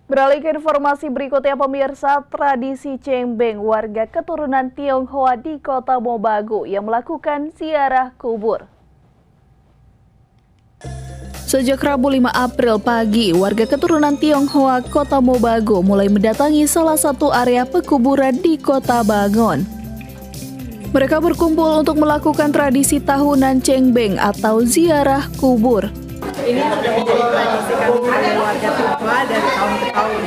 Beralih ke informasi berikutnya, pemirsa, tradisi cengbeng warga keturunan Tionghoa di Kota Mobagu yang melakukan ziarah kubur. Sejak Rabu 5 April pagi, warga keturunan Tionghoa Kota Mobagu mulai mendatangi salah satu area pekuburan di Kota Bangon. Mereka berkumpul untuk melakukan tradisi tahunan cengbeng atau ziarah kubur. Ini sudah menjadi tradisi kami sebagai warga Tionghoa dari tahun ke tahun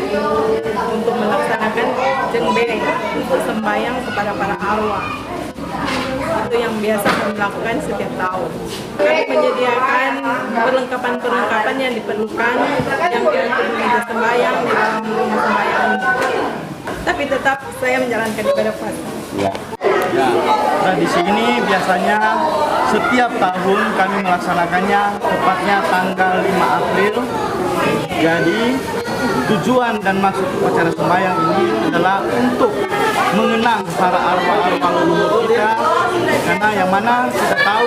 untuk melaksanakan cengbeng, sembahyang kepada para arwah. Itu yang biasa kami lakukan setiap tahun. Kami menyediakan perlengkapan-perlengkapan yang diperlukan yang untuk meja sembahyang di dalam rumah sembahyang. Tapi tetap saya menjalankan ibadah puasa. Ya, tradisi ini biasanya setiap tahun kami melaksanakannya tepatnya tanggal 5 April. Jadi tujuan dan maksud upacara sembahyang ini adalah untuk mengenang para arwah-arwah leluhur kita, karena yang mana kita tahu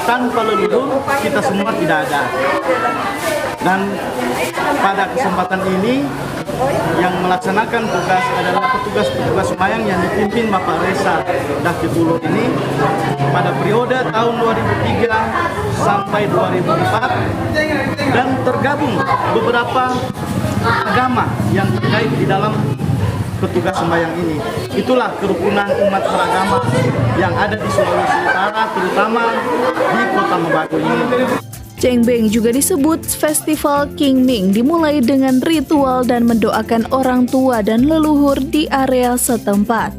tanpa leluhur kita semua tidak ada. Dan pada kesempatan ini yang melaksanakan tugas adalah petugas-petugas sembahyang yang dipimpin Bapak Reza Daktipulu ini pada periode tahun 2003 sampai 2004, dan tergabung beberapa agama yang terkait di dalam petugas sembahyang ini. Itulah kerukunan umat beragama yang ada di Sulawesi Utara, terutama di Kota Mobagu ini. Cengbeng juga disebut Festival Qingming, dimulai dengan ritual dan mendoakan orang tua dan leluhur di area setempat.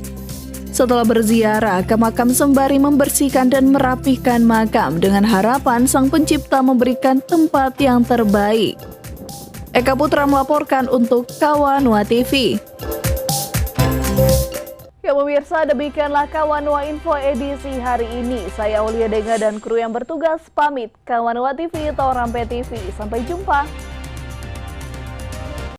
Setelah berziarah ke makam sembari membersihkan dan merapihkan makam dengan harapan Sang Pencipta memberikan tempat yang terbaik. Eka Putra melaporkan untuk Kawanwa TV. Ya pemirsa, demikianlah Kawanwa Info edisi hari ini. Saya Aulia Denga dan kru yang bertugas pamit. Kawanwa TV, Torampe TV. Sampai jumpa.